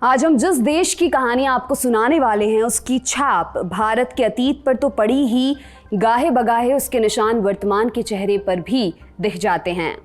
आज हम जिस देश की कहानी आपको सुनाने वाले हैं उसकी छाप भारत के अतीत पर तो पड़ी ही, गाहे बगाहे उसके निशान वर्तमान के चेहरे पर भी दिख जाते हैं।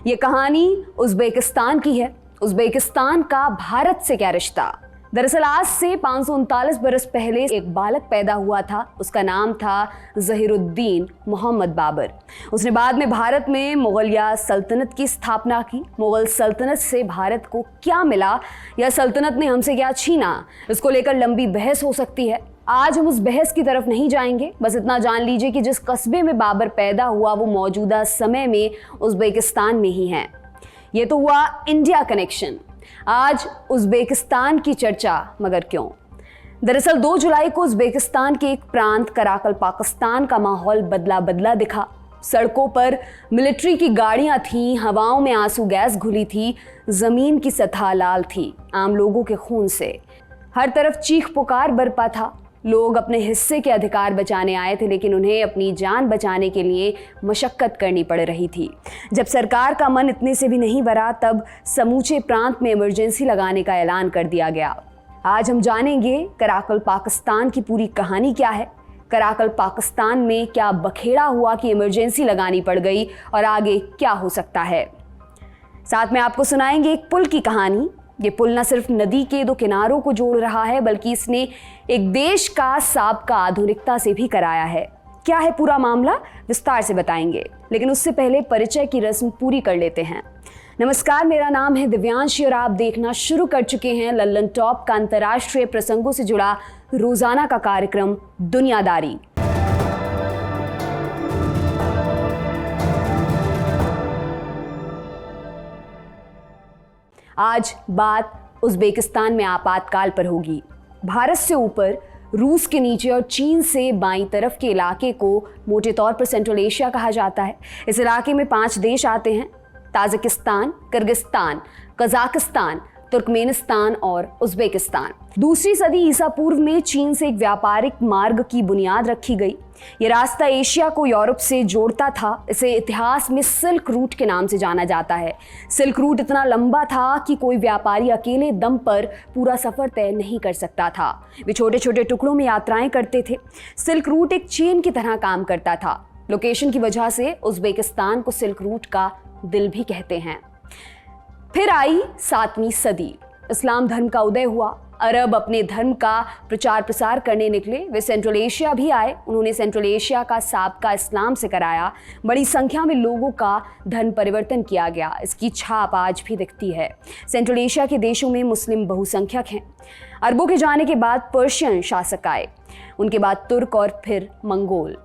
ये कहानी उज़्बेकिस्तान की है। उज़्बेकिस्तान का भारत से क्या रिश्ता। दरअसल आज से 539 बरस पहले एक बालक पैदा हुआ था। उसका नाम था ज़हीरुद्दीन मोहम्मद बाबर। उसने बाद में भारत में मुगलिया सल्तनत की स्थापना की। मुगल सल्तनत से भारत को क्या मिला या सल्तनत ने हमसे क्या छीना, इसको लेकर लंबी बहस हो सकती है। आज हम उस बहस की तरफ नहीं जाएंगे। बस इतना जान लीजिए कि जिस कस्बे में बाबर पैदा हुआ वो मौजूदा समय में उज़्बेकिस्तान में ही है। ये तो हुआ इंडिया कनेक्शन। आज उज़्बेकिस्तान की चर्चा, मगर क्यों? दरअसल 2 जुलाई को उज़्बेकिस्तान के एक प्रांत कराकल पाकिस्तान का माहौल बदला बदला दिखा। सड़कों पर मिलिट्री की गाड़ियां थीं, हवाओं में आंसू गैस घुली थी, जमीन की सतह लाल थी आम लोगों के खून से। हर तरफ चीख पुकार बरपा था। लोग अपने हिस्से के अधिकार बचाने आए थे, लेकिन उन्हें अपनी जान बचाने के लिए मशक्कत करनी पड़ रही थी। जब सरकार का मन इतने से भी नहीं भरा, तब समूचे प्रांत में इमरजेंसी लगाने का ऐलान कर दिया गया। आज हम जानेंगे कराकल पाकिस्तान की पूरी कहानी क्या है, कराकल पाकिस्तान में क्या बखेड़ा हुआ कि इमरजेंसी लगानी पड़ गई और आगे क्या हो सकता है। साथ में आपको सुनाएंगे एक पुल की कहानी। ये पुल न सिर्फ नदी के 2 किनारों को जोड़ रहा है, बल्कि इसने एक देश का साबका आधुनिकता से भी कराया है। क्या है पूरा मामला, विस्तार से बताएंगे, लेकिन उससे पहले परिचय की रस्म पूरी कर लेते हैं। नमस्कार, मेरा नाम है दिव्यांशी और आप देखना शुरू कर चुके हैं लल्लन टॉप का अंतर्राष्ट्रीय प्रसंगों से जुड़ा रोजाना का कार्यक्रम दुनियादारी। आज बात उज़्बेकिस्तान में आपातकाल पर होगी। भारत से ऊपर, रूस के नीचे और चीन से बाईं तरफ के इलाके को मोटे तौर पर सेंट्रल एशिया कहा जाता है। इस इलाके में 5 देश आते हैं: ताजिकिस्तान, किर्गिस्तान, कजाकिस्तान, तुर्कमेनिस्तान और उज़्बेकिस्तान। 2वीं सदी ईसा पूर्व में चीन से एक व्यापारिक मार्ग की बुनियाद रखी गई। यह रास्ता एशिया को यूरोप से जोड़ता था। इसे इतिहास में सिल्क रूट के नाम से जाना जाता है। सिल्क रूट इतना लंबा था कि कोई व्यापारी अकेले दम पर पूरा सफर तय नहीं कर सकता था। वे छोटे छोटे टुकड़ों में यात्राएं करते थे। सिल्क रूट एक चेन की तरह काम करता था। लोकेशन की वजह से उज़्बेकिस्तान को सिल्क रूट का दिल भी कहते हैं। फिर आई 7वीं सदी। इस्लाम धर्म का उदय हुआ। अरब अपने धर्म का प्रचार प्रसार करने निकले। वे सेंट्रल एशिया भी आए। उन्होंने सेंट्रल एशिया का साबका इस्लाम से कराया। बड़ी संख्या में लोगों का धर्म परिवर्तन किया गया। इसकी छाप आज भी दिखती है। सेंट्रल एशिया के देशों में मुस्लिम बहुसंख्यक हैं। अरबों के जाने के बाद पर्शियन शासक आए, उनके बाद तुर्क और फिर मंगोल।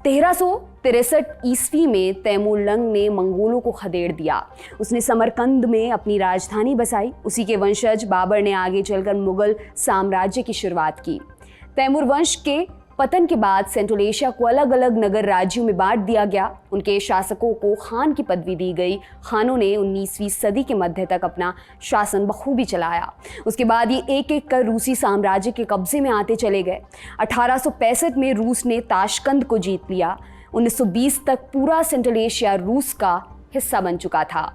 1363 ईस्वी में तैमूरलंग ने मंगोलों को खदेड़ दिया। उसने समरकंद में अपनी राजधानी बसाई। उसी के वंशज बाबर ने आगे चलकर मुगल साम्राज्य की शुरुआत की। तैमूर वंश के पतन के बाद सेंट्रल एशिया को अलग अलग नगर राज्यों में बांट दिया गया। उनके शासकों को खान की पदवी दी गई। खानों ने 19वीं सदी के मध्य तक अपना शासन बखूबी चलाया। उसके बाद ये एक एक कर रूसी साम्राज्य के कब्जे में आते चले गए। 1865 में रूस ने ताशकंद को जीत लिया। 1920 तक पूरा सेंट्रल एशिया रूस का हिस्सा बन चुका था।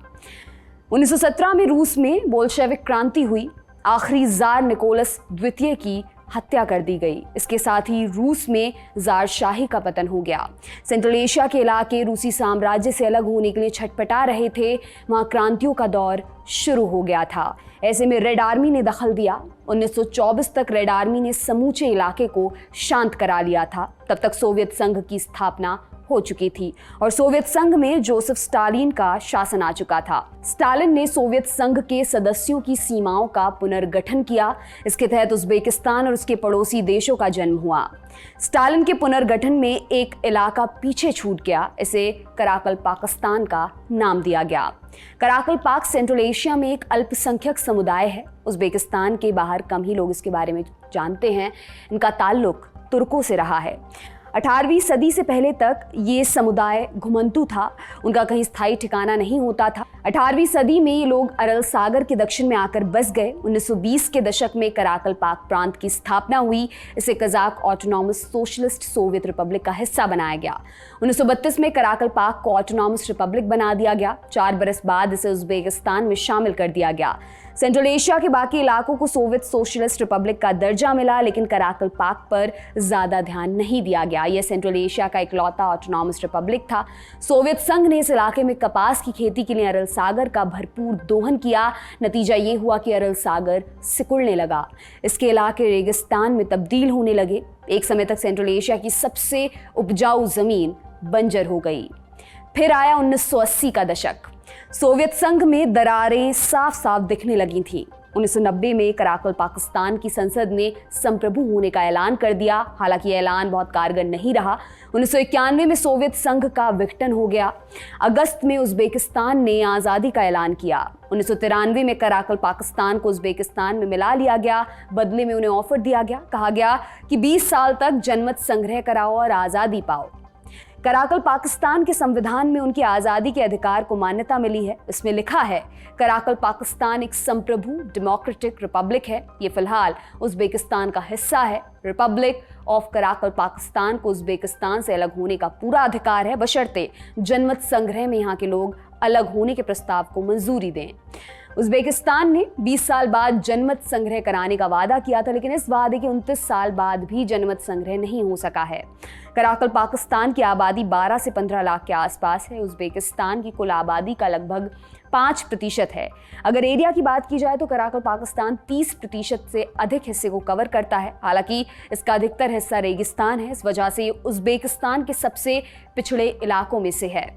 1917 में रूस में बोल्शेविक क्रांति हुई। आखिरी जार निकोलस द्वितीय की हत्या कर दी गई। इसके साथ ही रूस में जार शाही का पतन हो गया। सेंट्रल एशिया के इलाके रूसी साम्राज्य से अलग होने के लिए छटपटा रहे थे। वहाँ क्रांतियों का दौर शुरू हो गया था। ऐसे में रेड आर्मी ने दखल दिया। 1924 तक रेड आर्मी ने समूचे इलाके को शांत करा लिया था। तब तक सोवियत संघ की स्थापना हो चुकी थी और सोवियत संघ में जोसेफ स्टालिन का शासन आ चुका था। स्टालिन ने सोवियत संघ के सदस्यों की सीमाओं का पुनर्गठन किया। इसके तहत उज़्बेकिस्तान और उसके पड़ोसी देशों का जन्म हुआ। स्टालिन के पुनर्गठन में एक इलाका पीछे छूट गया। इसे कराकल पाकिस्तान का नाम दिया गया। कराकल पाक सेंट्रल एशिया में एक अल्पसंख्यक समुदाय है। उज़्बेकिस्तान के बाहर कम ही लोग इसके बारे में जानते हैं। इनका ताल्लुक तुर्कों से रहा है। 18वीं सदी से पहले तक ये समुदाय घुमंतू था। उनका कहीं स्थायी ठिकाना नहीं होता था। 18वीं सदी में ये लोग अरल सागर के दक्षिण में आकर बस गए। 1920 के दशक में कराकल पाक प्रांत की स्थापना हुई। इसे Kazakh autonomous socialist Soviet Republic का हिस्सा बनाया गया। 1932 में कराकल पाक को ऑटोनॉमस रिपब्लिक बना दिया गया। 4 बरस बाद इसे उज्बेकिस्तान में शामिल कर दिया गया। सेंट्रल एशिया के बाकी इलाकों को सोवियत सोशलिस्ट रिपब्लिक का दर्जा मिला, लेकिन कराकल पाक पर ज्यादा ध्यान नहीं दिया गया। यह सेंट्रल एशिया का इकलौता ऑटोनॉमस रिपब्लिक था। सोवियत संघ ने इस इलाके में कपास की खेती के लिए अरल सागर का भरपूर दोहन किया। नतीजा ये हुआ कि अरल सागर सिकुड़ने लगा। इसके इलाके रेगिस्तान में तब्दील होने लगे। एक समय तक सेंट्रल एशिया की सबसे उपजाऊ जमीन बंजर हो गई। फिर आया 1980 का दशक। सोवियत संघ में दरारें साफ साफ दिखने लगी थीं। 1990 में कराकल पाकिस्तान की संसद ने संप्रभु होने का ऐलान कर दिया। हालांकि यह ऐलान बहुत कारगर नहीं रहा। 1991 में सोवियत संघ का विघटन हो गया। अगस्त में उज्बेकिस्तान ने आज़ादी का ऐलान किया। 1993 में कराकल पाकिस्तान को उज्बेकिस्तान में मिला लिया गया। बदले में उन्हें ऑफर दिया गया। कहा गया कि 20 साल तक जनमत संग्रह कराओ और आज़ादी पाओ। कराकल पाकिस्तान के संविधान में उनकी आज़ादी के अधिकार को मान्यता मिली है। इसमें लिखा है कराकल पाकिस्तान एक संप्रभु डेमोक्रेटिक रिपब्लिक है। ये फिलहाल उज्बेकिस्तान का हिस्सा है। रिपब्लिक ऑफ कराकल पाकिस्तान को उज्बेकिस्तान से अलग होने का पूरा अधिकार है, बशर्ते जनमत संग्रह में यहाँ के लोग अलग होने के प्रस्ताव को मंजूरी दें। उज्बेकिस्तान ने 20 साल बाद जनमत संग्रह कराने का वादा किया था, लेकिन इस वादे के 29 साल बाद भी जनमत संग्रह नहीं हो सका है। कराकल पाकिस्तान की आबादी 12 से 15 लाख के आसपास है। उज्बेकिस्तान की कुल आबादी का लगभग 5% है। अगर एरिया की बात की जाए तो कराकल पाकिस्तान 30% से अधिक हिस्से को कवर करता है। हालांकि इसका अधिकतर हिस्सा रेगिस्तान है। इस वजह से ये उज्बेकिस्तान के सबसे पिछड़े इलाकों में से है।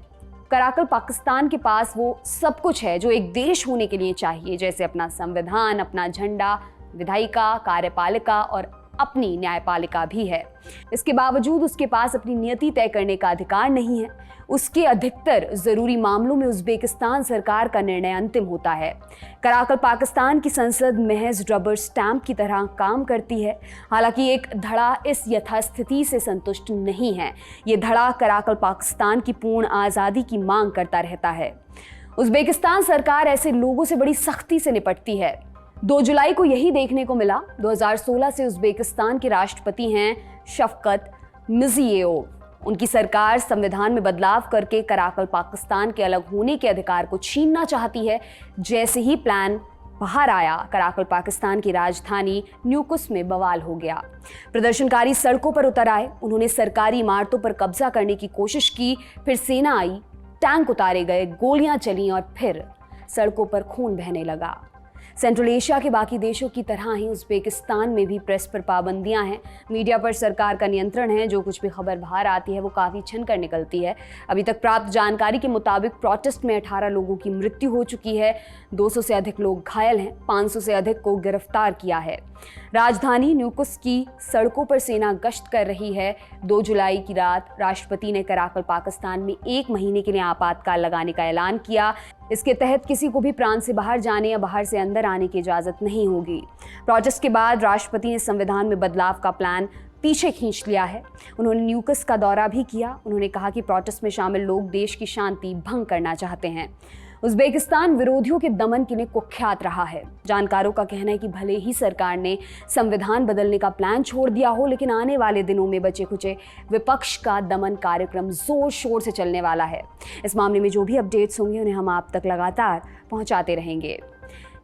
कराकल पाकिस्तान के पास वो सब कुछ है जो एक देश होने के लिए चाहिए, जैसे अपना संविधान, अपना झंडा, विधायिका, कार्यपालिका और अपनी न्यायपालिका भी है। इसके बावजूद उसके पास अपनी नियति तय करने का अधिकार नहीं है। उसके अधिकतर जरूरी मामलों में उज्बेकिस्तान सरकार का निर्णय अंतिम होता है। कराकल पाकिस्तान की संसद महज रबर स्टैंप की तरह काम करती है। हालांकि एक धड़ा इस यथास्थिति से संतुष्ट नहीं है। ये धड़ा कराकल पाकिस्तान की पूर्ण आज़ादी की मांग करता रहता है। उज्बेकिस्तान सरकार ऐसे लोगों से बड़ी सख्ती से निपटती है। 2 जुलाई को यही देखने को मिला। 2016 से उज्बेकिस्तान के राष्ट्रपति हैं शफकत मिर्जियोयेव। उनकी सरकार संविधान में बदलाव करके कराकल पाकिस्तान के अलग होने के अधिकार को छीनना चाहती है। जैसे ही प्लान बाहर आया, कराकल पाकिस्तान की राजधानी न्यूकुस में बवाल हो गया। प्रदर्शनकारी सड़कों पर उतर आए। उन्होंने सरकारी इमारतों पर कब्जा करने की कोशिश की। फिर सेना आई, टैंक उतारे गए, गोलियां चली और फिर सड़कों पर खून बहने लगा। सेंट्रल एशिया के बाकी देशों की तरह ही उज्बेकिस्तान में भी प्रेस पर पाबंदियां हैं। मीडिया पर सरकार का नियंत्रण है। जो कुछ भी खबर बाहर आती है वो काफ़ी छिन कर निकलती है। अभी तक प्राप्त जानकारी के मुताबिक प्रोटेस्ट में 18 लोगों की मृत्यु हो चुकी है। 200 से अधिक लोग घायल हैं। 500 से अधिक को गिरफ्तार किया है। राजधानी न्यूकुस की सड़कों पर सेना गश्त कर रही है। 2 जुलाई की रात राष्ट्रपति ने कराकल पाकिस्तान में 1 महीने के लिए आपातकाल लगाने का ऐलान किया। इसके तहत किसी को भी प्रांत से बाहर जाने या बाहर से अंदर आने की इजाज़त नहीं होगी। प्रोटेस्ट के बाद राष्ट्रपति ने संविधान में बदलाव का प्लान पीछे खींच लिया है। उन्होंने न्यूकस का दौरा भी किया। उन्होंने कहा कि प्रोटेस्ट में शामिल लोग देश की शांति भंग करना चाहते हैं। उज्बेकिस्तान विरोधियों के दमन के लिए कुख्यात रहा है। जानकारों का कहना है कि भले ही सरकार ने संविधान बदलने का प्लान छोड़ दिया हो, लेकिन आने वाले दिनों में बचे खुचे विपक्ष का दमन कार्यक्रम जोर शोर से चलने वाला है। इस मामले में जो भी अपडेट्स होंगे उन्हें हम आप तक लगातार पहुंचाते रहेंगे।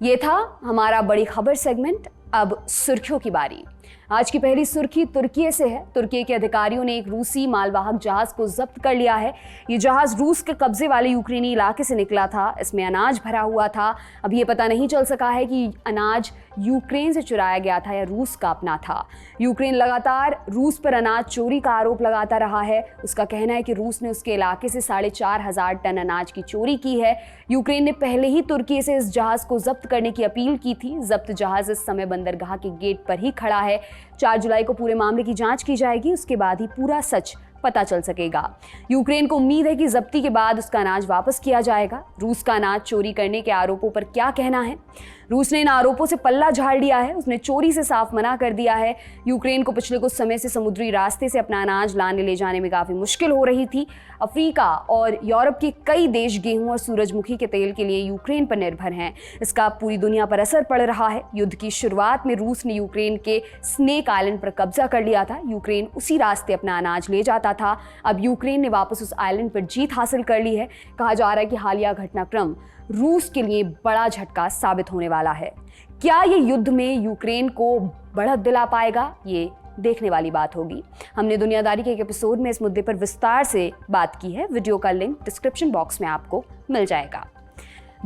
ये था हमारा बड़ी खबर सेगमेंट। अब सुर्खियों की बारी। आज की पहली सुर्खी तुर्की से है। तुर्की के अधिकारियों ने एक रूसी मालवाहक जहाज को जब्त कर लिया है। ये जहाज रूस के कब्जे वाले यूक्रेनी इलाके से निकला था। इसमें अनाज भरा हुआ था। अब ये पता नहीं चल सका है कि अनाज यूक्रेन से चुराया गया था या रूस का अपना था। यूक्रेन लगातार रूस पर अनाज चोरी का आरोप लगाता रहा है। उसका कहना है कि रूस ने उसके इलाके से 4,500 टन अनाज की चोरी की है। यूक्रेन ने पहले ही तुर्की से इस जहाज को जब्त करने की अपील की थी। जब्त जहाज इस समय बंदरगाह के गेट पर ही खड़ा है। 4 जुलाई को पूरे मामले की जांच की जाएगी। उसके बाद ही पूरा सच पता चल सकेगा। यूक्रेन को उम्मीद है कि जब्ती के बाद उसका अनाज वापस किया जाएगा। रूस का अनाज चोरी करने के आरोपों पर क्या कहना है? रूस ने इन आरोपों से पल्ला झाड़ लिया है। उसने चोरी से साफ मना कर दिया है। यूक्रेन को पिछले कुछ समय से समुद्री रास्ते से अपना अनाज लाने ले जाने में काफ़ी मुश्किल हो रही थी। अफ्रीका और यूरोप के कई देश गेहूं और सूरजमुखी के तेल के लिए यूक्रेन पर निर्भर हैं। इसका पूरी दुनिया पर असर पड़ रहा है। युद्ध की शुरुआत में रूस ने यूक्रेन के स्नेक आइलैंड पर कब्जा कर लिया था। यूक्रेन उसी रास्ते अपना अनाज ले जाता था। अब यूक्रेन ने वापस उस आइलैंड पर जीत हासिल कर ली है। कहा जा रहा है कि हालिया घटनाक्रम रूस के लिए बड़ा झटका साबित होने वाला है। क्या ये युद्ध में यूक्रेन को बढ़त दिला पाएगा, ये देखने वाली बात होगी। हमने दुनियादारी के एक एपिसोड में इस मुद्दे पर विस्तार से बात की है। वीडियो का लिंक डिस्क्रिप्शन बॉक्स में आपको मिल जाएगा।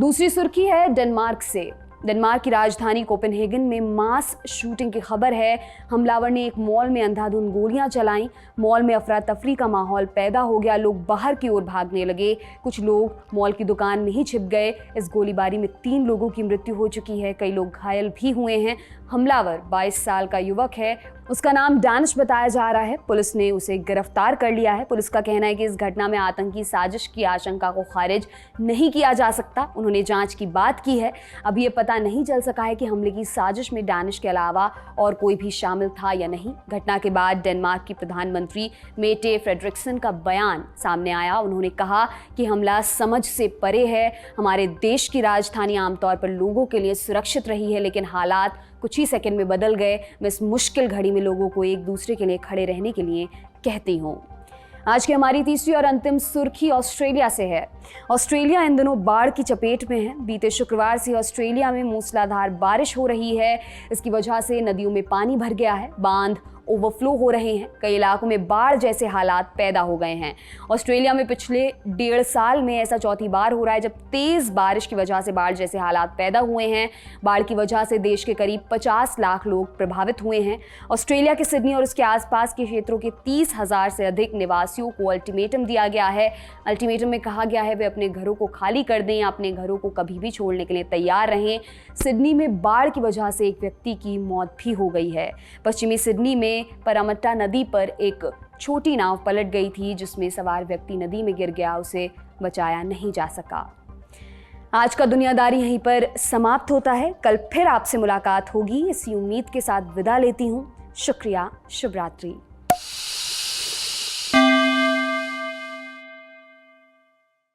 दूसरी सुर्खी है डेनमार्क से। डेनमार्क की राजधानी कोपेनहेगन में मास शूटिंग की खबर है। हमलावर ने एक मॉल में अंधाधुंध गोलियां चलाईं। मॉल में अफरा तफरी का माहौल पैदा हो गया। लोग बाहर की ओर भागने लगे। कुछ लोग मॉल की दुकान में ही छिप गए। इस गोलीबारी में 3 लोगों की मृत्यु हो चुकी है। कई लोग घायल भी हुए हैं। हमलावर 22 साल का युवक है। उसका नाम डैनिश बताया जा रहा है। पुलिस ने उसे गिरफ्तार कर लिया है। पुलिस का कहना है कि इस घटना में आतंकी साजिश की आशंका को खारिज नहीं किया जा सकता। उन्होंने जांच की बात की है। अभी ये पता नहीं चल सका है कि हमले की साजिश में डैनिश के अलावा और कोई भी शामिल था या नहीं। घटना के बाद डेनमार्क की प्रधानमंत्री मेटे फ्रेडरिक्सन का बयान सामने आया। उन्होंने कहा कि हमला समझ से परे है। हमारे देश की राजधानी आमतौर पर लोगों के लिए सुरक्षित रही है, लेकिन हालात कुछ ही सेकंड में बदल गए। मैं इस मुश्किल घड़ी में लोगों को एक दूसरे के लिए खड़े रहने के लिए कहती हूँ। आज की हमारी तीसरी और अंतिम सुर्खी ऑस्ट्रेलिया से है। ऑस्ट्रेलिया इन दिनों बाढ़ की चपेट में है। बीते शुक्रवार से ऑस्ट्रेलिया में मूसलाधार बारिश हो रही है। इसकी वजह से नदियों में पानी भर गया है। बांध ओवरफ्लो हो रहे हैं। कई इलाकों में बाढ़ जैसे हालात पैदा हो गए हैं। ऑस्ट्रेलिया में पिछले 1.5 साल में ऐसा चौथी बार हो रहा है जब तेज बारिश की वजह से बाढ़ जैसे हालात पैदा हुए हैं। बाढ़ की वजह से देश के करीब 50 लाख लोग प्रभावित हुए हैं। ऑस्ट्रेलिया के सिडनी और उसके आसपास के क्षेत्रों के 30,000 से अधिक निवासियों को अल्टीमेटम दिया गया है। अल्टीमेटम में कहा गया है वे अपने घरों को खाली कर दें या अपने घरों को कभी भी छोड़ने के लिए तैयार रहें। सिडनी में बाढ़ की वजह से एक व्यक्ति की मौत भी हो गई है। पश्चिमी सिडनी में परमट्टा नदी पर एक छोटी नाव पलट गई थी, जिसमें सवार व्यक्ति नदी में गिर गया। उसे बचाया नहीं जा सका। आज का दुनियादारी यहीं पर समाप्त होता है। कल फिर आपसे मुलाकात होगी, इसी उम्मीद के साथ विदा लेती हूँ। शुक्रिया। शुभ रात्रि।